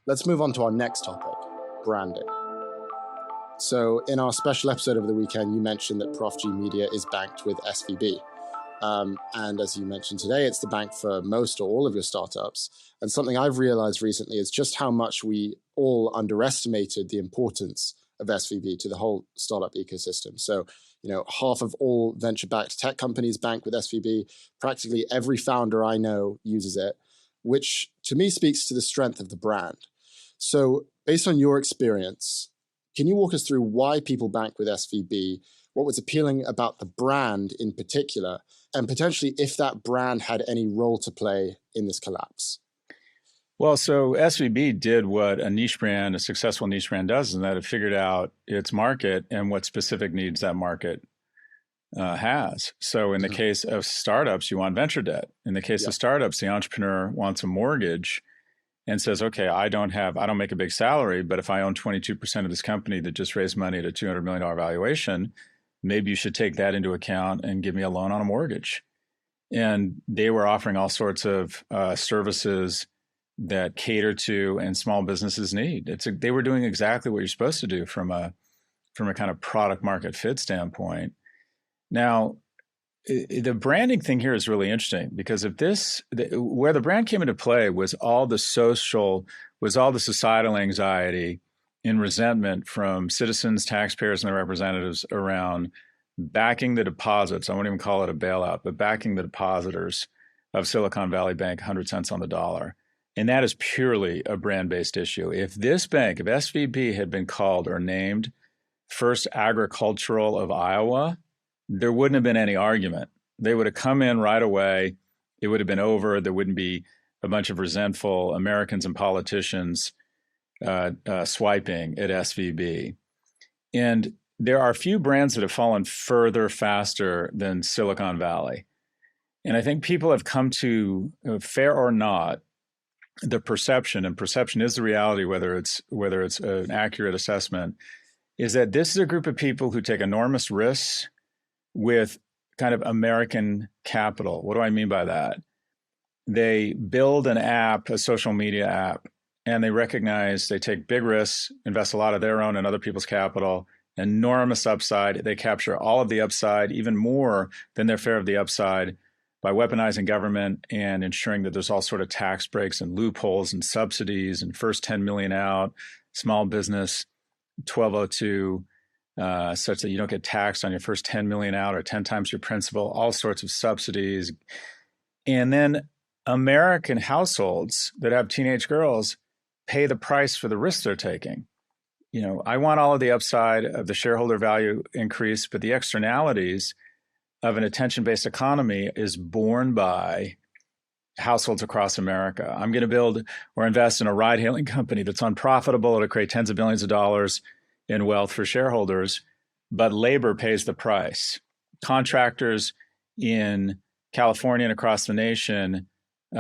let's move on to our next topic, branding. So in our special episode over the weekend, you mentioned that Prof G Media is banked with SVB. And as you mentioned today, it's the bank for most or all of your startups. And something I've realized recently is just how much we all underestimated the importance of SVB to the whole startup ecosystem. So, half of all venture-backed tech companies bank with SVB. Practically every founder I know uses it, which to me speaks to the strength of the brand. So based on your experience, can you walk us through why people bank with SVB, what was appealing about the brand in particular, and potentially if that brand had any role to play in this collapse? Well, so SVB did what a successful niche brand does, and that it figured out its market and what specific needs that market has. So in the case of startups, you want venture debt. In the case of startups, the entrepreneur wants a mortgage and says, okay, I don't make a big salary, but if I own 22% of this company that just raised money at a $200 million valuation, maybe you should take that into account and give me a loan on a mortgage. And they were offering all sorts of services that cater to and small businesses need. They were doing exactly what you're supposed to do from a kind of product market fit standpoint. Now, the branding thing here is really interesting because where the brand came into play was all the societal anxiety and resentment from citizens, taxpayers, and their representatives around backing the deposits. I won't even call it a bailout, but backing the depositors of Silicon Valley Bank 100 cents on the dollar. And that is purely a brand-based issue. If this bank, if SVB had been called or named First Agricultural of Iowa, there wouldn't have been any argument. They would have come in right away. It would have been over. There wouldn't be a bunch of resentful Americans and politicians swiping at SVB. And there are a few brands that have fallen further faster than Silicon Valley. And I think people have come to, fair or not, the perception, and perception is the reality, whether it's an accurate assessment, is that this is a group of people who take enormous risks with kind of American capital. What do I mean by that? They build an app, a social media app, and they recognize they take big risks, invest a lot of their own and other people's capital, enormous upside. They capture all of the upside, even more than their share of the upside, by weaponizing government and ensuring that there's all sort of tax breaks and loopholes and subsidies and first 10 million out, small business 1202, such that you don't get taxed on your first 10 million out or 10 times your principal, all sorts of subsidies. And then American households that have teenage girls pay the price for the risks they're taking. I want all of the upside of the shareholder value increase, but the externalities of an attention-based economy is borne by households across America. I'm going to build or invest in a ride-hailing company that's unprofitable to create tens of billions of dollars in wealth for shareholders, but labor pays the price. Contractors in California and across the nation,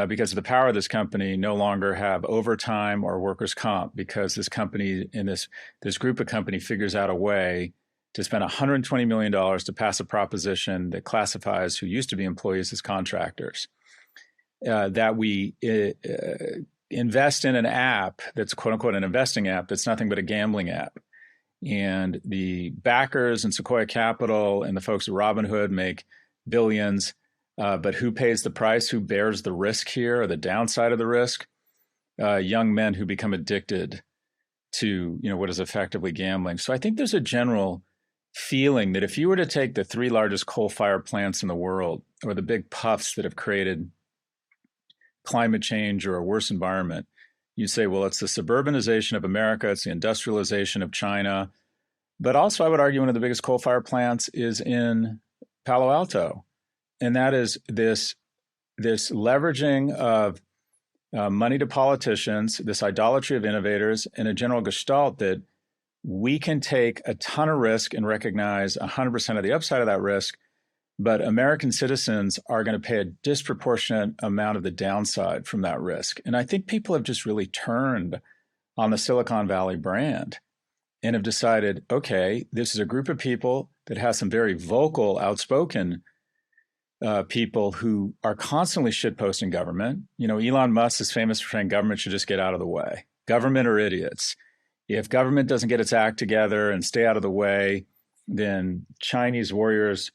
because of the power of this company, no longer have overtime or workers' comp because this company and this group of company figures out a way to spend $120 million to pass a proposition that classifies who used to be employees as contractors. That we invest in an app that's quote unquote an investing app that's nothing but a gambling app. And the backers and Sequoia Capital and the folks at Robinhood make billions, but who pays the price? Who bears the risk here, or the downside of the risk? Young men who become addicted to what is effectively gambling. So I think there's a general feeling that if you were to take the 3 largest coal-fired plants in the world, or the big puffs that have created climate change or a worse environment, you'd say, well, it's the suburbanization of America, it's the industrialization of China. But also, I would argue one of the biggest coal-fired plants is in Palo Alto. And that is this leveraging of money to politicians, this idolatry of innovators, and a general gestalt that we can take a ton of risk and recognize 100% of the upside of that risk, but American citizens are going to pay a disproportionate amount of the downside from that risk. And I think people have just really turned on the Silicon Valley brand and have decided, okay, this is a group of people that has some very vocal, outspoken people who are constantly shitposting government. Elon Musk is famous for saying government should just get out of the way. government or idiots. If government doesn't get its act together and stay out of the way, then Chinese warriors,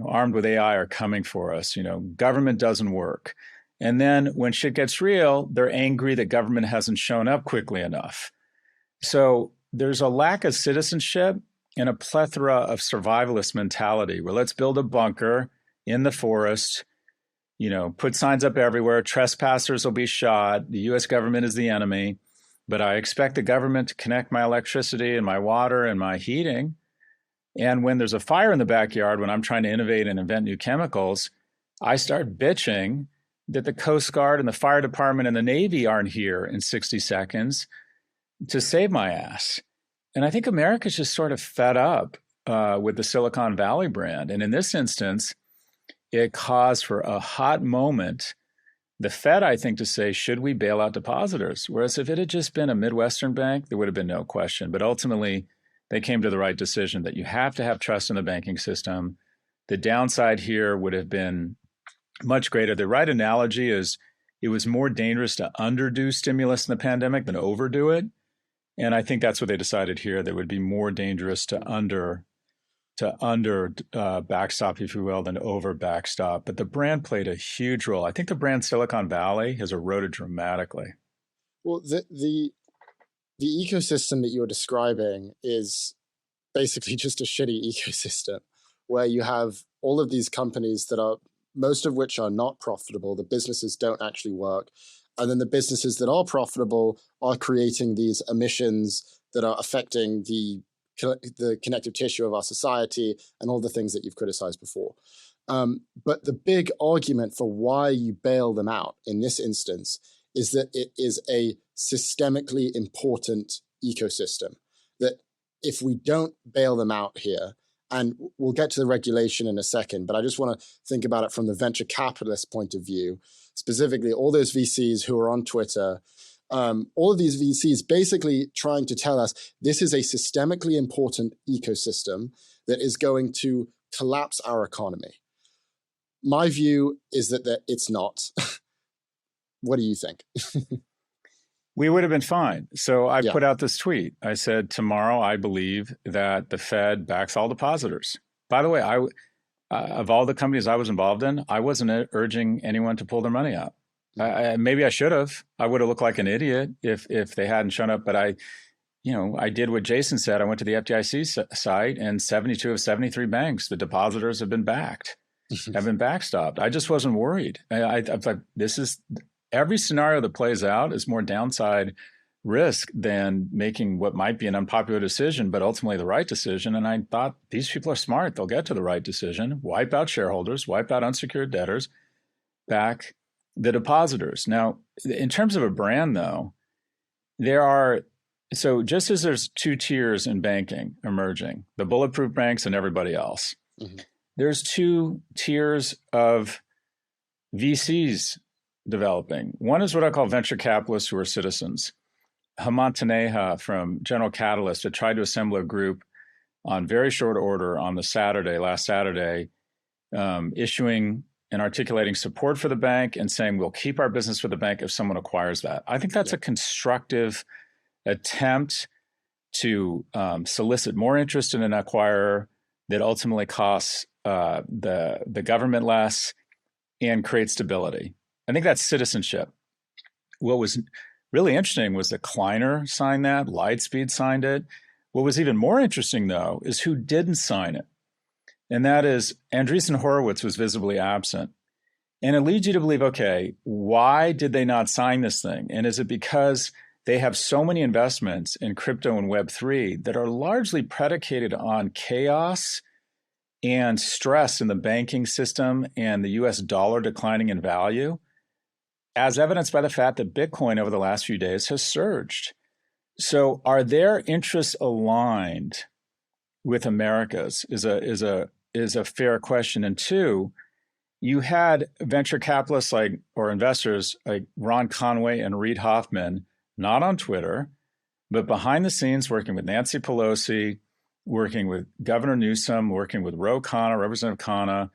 armed with AI, are coming for us. Government doesn't work. And then when shit gets real, they're angry that government hasn't shown up quickly enough. So there's a lack of citizenship and a plethora of survivalist mentality where let's build a bunker in the forest, put signs up everywhere. Trespassers will be shot. The US government is the enemy. But I expect the government to connect my electricity and my water and my heating. And when there's a fire in the backyard, when I'm trying to innovate and invent new chemicals, I start bitching that the Coast Guard and the fire department and the Navy aren't here in 60 seconds to save my ass. And I think America's just sort of fed up with the Silicon Valley brand. And in this instance, it caused for a hot moment the Fed, I think, to say, should we bail out depositors? Whereas if it had just been a Midwestern bank, there would have been no question. But ultimately, they came to the right decision that you have to have trust in the banking system. The downside here would have been much greater. The right analogy is it was more dangerous to underdo stimulus in the pandemic than overdo it. And I think that's what they decided here. That would be more dangerous to under backstop, if you will, than over backstop. But the brand played a huge role. I think the brand Silicon Valley has eroded dramatically. Well, the ecosystem that you're describing is basically just a shitty ecosystem where you have all of these companies that are, most of which are not profitable. The businesses don't actually work. And then the businesses that are profitable are creating these emissions that are affecting the connective tissue of our society and all the things that you've criticized before. But the big argument for why you bail them out in this instance is that it is a systemically important ecosystem. That if we don't bail them out here, and we'll get to the regulation in a second, but I just want to think about it from the venture capitalist point of view, specifically all those VCs who are on Twitter, all of these VCs basically trying to tell us this is a systemically important ecosystem that is going to collapse our economy. My view is that it's not. What do you think? We would have been fine. So I put out this tweet. I said, tomorrow I believe that the Fed backs all depositors. By the way, of all the companies I was involved in, I wasn't urging anyone to pull their money out. Maybe I should have. I would have looked like an idiot if they hadn't shown up. But I did what Jason said. I went to the FDIC site, and 72 of 73 banks, the depositors have been backed, have been backstopped. I just wasn't worried. I thought this is every scenario that plays out is more downside risk than making what might be an unpopular decision, but ultimately the right decision. And I thought these people are smart. They'll get to the right decision, wipe out shareholders, wipe out unsecured debtors, back the depositors. Now, in terms of a brand, though, so just as there's two tiers in banking emerging, the bulletproof banks and everybody else, there's two tiers of VCs developing. One is what I call venture capitalists who are citizens. Hemant Taneja from General Catalyst had tried to assemble a group on very short order on the last Saturday, issuing and articulating support for the bank and saying, we'll keep our business with the bank if someone acquires that. I think that's a constructive attempt to solicit more interest in an acquirer that ultimately costs the government less and creates stability. I think that's citizenship. What was really interesting was that Kleiner signed that, Lightspeed signed it. What was even more interesting, though, is who didn't sign it. And that is Andreessen Horowitz was visibly absent. And it leads you to believe, okay, why did they not sign this thing? And is it because they have so many investments in crypto and Web3 that are largely predicated on chaos and stress in the banking system and the US dollar declining in value, as evidenced by the fact that Bitcoin over the last few days has surged? So are their interests aligned with America's is a fair question. And two, you had venture capitalists or investors like Ron Conway and Reid Hoffman, not on Twitter, but behind the scenes working with Nancy Pelosi, working with Governor Newsom, working with Representative Khanna,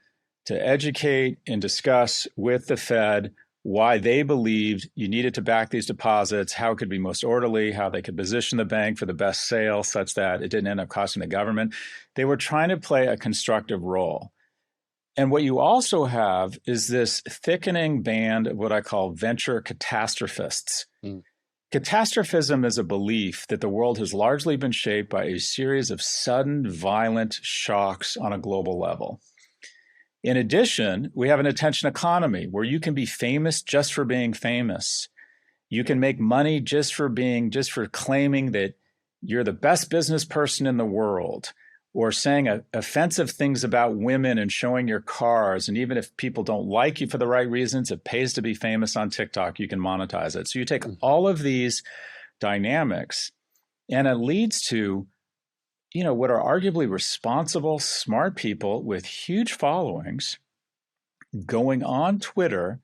to educate and discuss with the Fed why they believed you needed to back these deposits, how it could be most orderly, how they could position the bank for the best sale such that it didn't end up costing the government. They were trying to play a constructive role. And what you also have is this thickening band of what I call venture catastrophists. Mm. Catastrophism is a belief that the world has largely been shaped by a series of sudden, violent shocks on a global level. In addition, we have an attention economy where you can be famous just for being famous. You can make money just for claiming that you're the best business person in the world, or saying offensive things about women and showing your cars. And even if people don't like you for the right reasons, it pays to be famous on TikTok. You can monetize it. So you take all of these dynamics and it leads to, what are arguably responsible, smart people with huge followings going on Twitter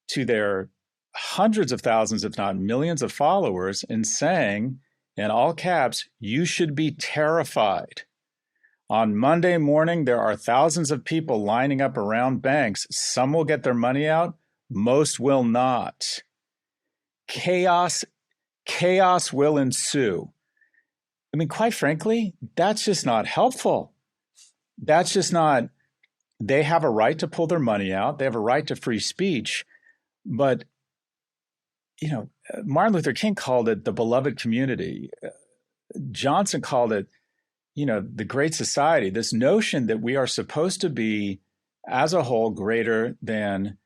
to their hundreds of thousands, if not millions of followers and saying in all caps, you should be terrified. On Monday morning, there are thousands of people lining up around banks. Some will get their money out. Most will not. Chaos will ensue. I mean, quite frankly, that's just not helpful. That's just not, they have a right to pull their money out. They have a right to free speech. But, Martin Luther King called it the beloved community. Johnson called it, the great society, this notion that we are supposed to be as a whole greater than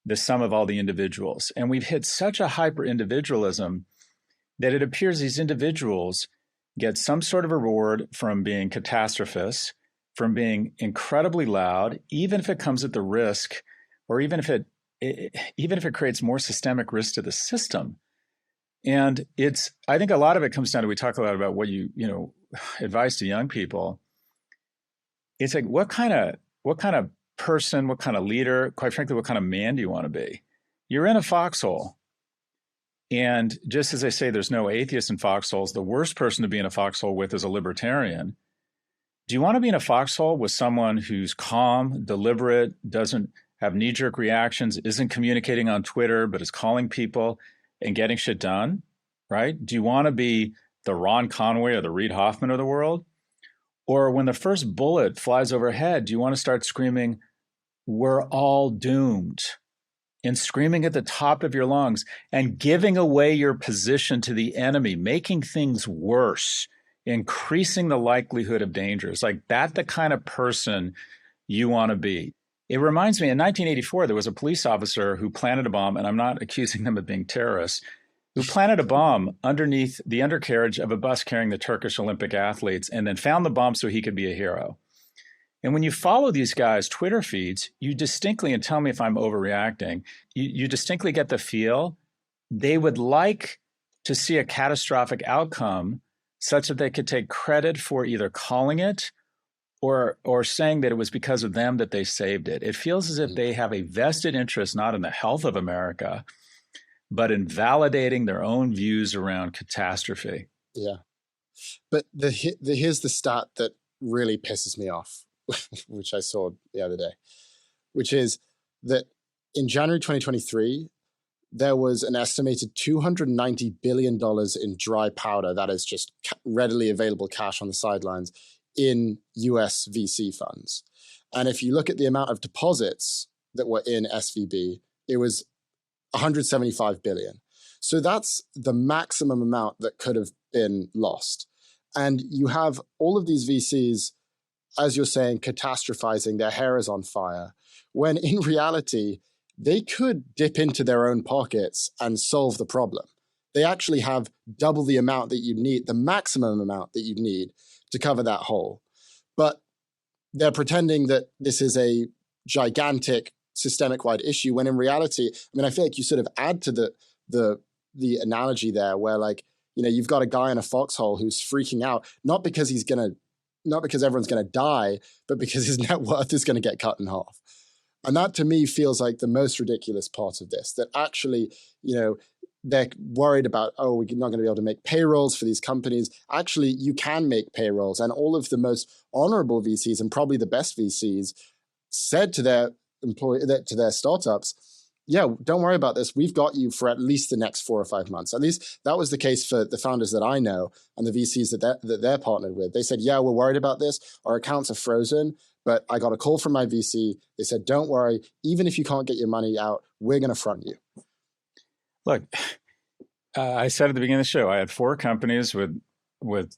the sum of all the individuals. And we've hit such a hyper individualism that it appears these individuals get some sort of reward from being catastrophists, from being incredibly loud, even if it comes at the risk, or even if it creates more systemic risk to the system. And I think a lot of it comes down to, we talk a lot about what advice to young people. It's like, what kind of person, what kind of leader, quite frankly, what kind of man do you want to be? You're in a foxhole. And just as they say, there's no atheist in foxholes, the worst person to be in a foxhole with is a libertarian. Do you want to be in a foxhole with someone who's calm, deliberate, doesn't have knee-jerk reactions, isn't communicating on Twitter, but is calling people and getting shit done, right? Do you want to be the Ron Conway or the Reid Hoffman of the world? Or when the first bullet flies overhead, do you want to start screaming, we're all doomed, and screaming at the top of your lungs and giving away your position to the enemy, making things worse, increasing the likelihood of danger? Is like that the kind of person you want to be? It reminds me, in 1984, there was a police officer who planted a bomb, and I'm not accusing them of being terrorists, who planted a bomb underneath the undercarriage of a bus carrying the Turkish Olympic athletes and then found the bomb so he could be a hero. And when you follow these guys' Twitter feeds, you distinctly, and tell me if I'm overreacting, you distinctly get the feel they would like to see a catastrophic outcome such that they could take credit for either calling it or saying that it was because of them that they saved it. It feels as if they have a vested interest not in the health of America, but in validating their own views around catastrophe. Yeah. But here's the stat that really pisses me off, which I saw the other day, which is that in January 2023, there was an estimated $290 billion in dry powder, that is just readily available cash on the sidelines, in US VC funds. And if you look at the amount of deposits that were in SVB, it was 175 billion. So that's the maximum amount that could have been lost. And you have all of these VCs, as you're saying, catastrophizing, their hair is on fire, when in reality, they could dip into their own pockets and solve the problem. They actually have double the amount that you need, the maximum amount that you need to cover that hole. But they're pretending that this is a gigantic systemic-wide issue, when in reality, I mean, I feel like you sort of add to the analogy there where, like, you've got a guy in a foxhole who's freaking out, not because everyone's going to die, but because his net worth is going to get cut in half. And that to me feels like the most ridiculous part of this, that actually, they're worried about, we're not going to be able to make payrolls for these companies. Actually, you can make payrolls. And all of the most honorable VCs and probably the best VCs said to their to their startups, yeah, don't worry about this. We've got you for at least the next 4 or 5 months. At least that was the case for the founders that I know and the VCs that they're partnered with. They said, yeah, we're worried about this. Our accounts are frozen, but I got a call from my VC. They said, don't worry. Even if you can't get your money out, we're going to front you. Look, I said at the beginning of the show, I had 4 companies with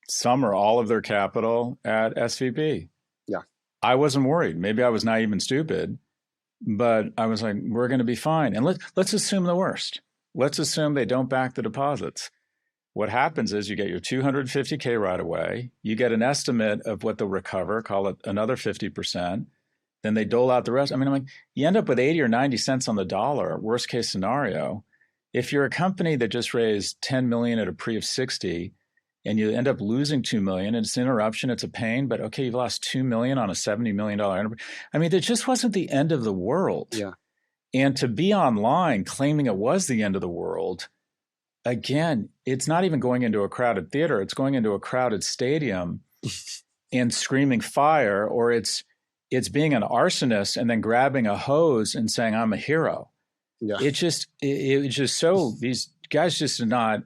some or all of their capital at SVB. Yeah. I wasn't worried. Maybe I was naive and stupid, but I was like, we're going to be fine. And let's assume the worst. Let's assume they don't back the deposits. What happens is you get your $250K right away. You get an estimate of what they'll recover, call it another 50%. Then they dole out the rest. I mean, I'm like, you end up with 80 or 90 cents on the dollar, worst case scenario. If you're a company that just raised 10 million at a pre of 60 and you end up losing 2 million, and it's an interruption, it's a pain, but okay, you've lost 2 million on a $70 million enterprise. I mean, it just wasn't the end of the world. Yeah. And to be online claiming it was the end of the world, again, it's not even going into a crowded theater. It's going into a crowded stadium and screaming fire, or it's being an arsonist and then grabbing a hose and saying, I'm a hero. Yeah. It was just so, these guys just did not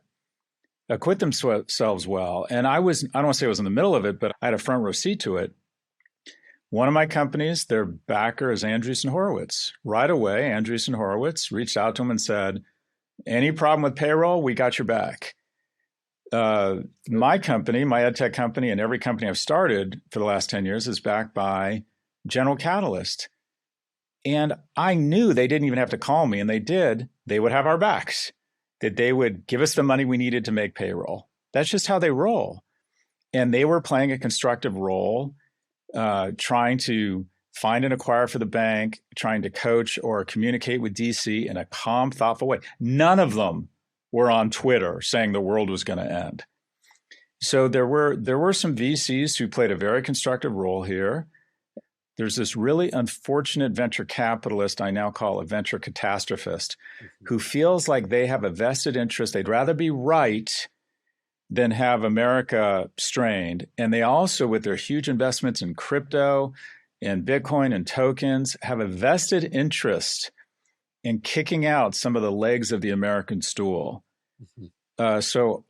acquit themselves well. And I don't want to say I was in the middle of it, but I had a front row seat to it. One of my companies, their backer is Andreessen Horowitz. Right away, Andreessen Horowitz reached out to him and said, any problem with payroll, we got your back. My company, my edtech company, and every company I've started for the last 10 years is backed by General Catalyst. And I knew they didn't even have to call me, and they did. They would have our backs, that they would give us the money we needed to make payroll. That's just how they roll. And they were playing a constructive role, trying to find an acquirer for the bank, trying to coach or communicate with DC in a calm, thoughtful way. None of them were on Twitter saying the world was going to end. So there were some VCs who played a very constructive role here. There's this really unfortunate venture capitalist I now call a venture catastrophist, who feels like they have a vested interest. They'd rather be right than have America strained. And they also, with their huge investments in crypto and Bitcoin and tokens, have a vested interest in kicking out some of the legs of the American stool. So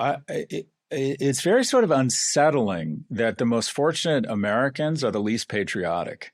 it's very sort of unsettling that the most fortunate Americans are the least patriotic.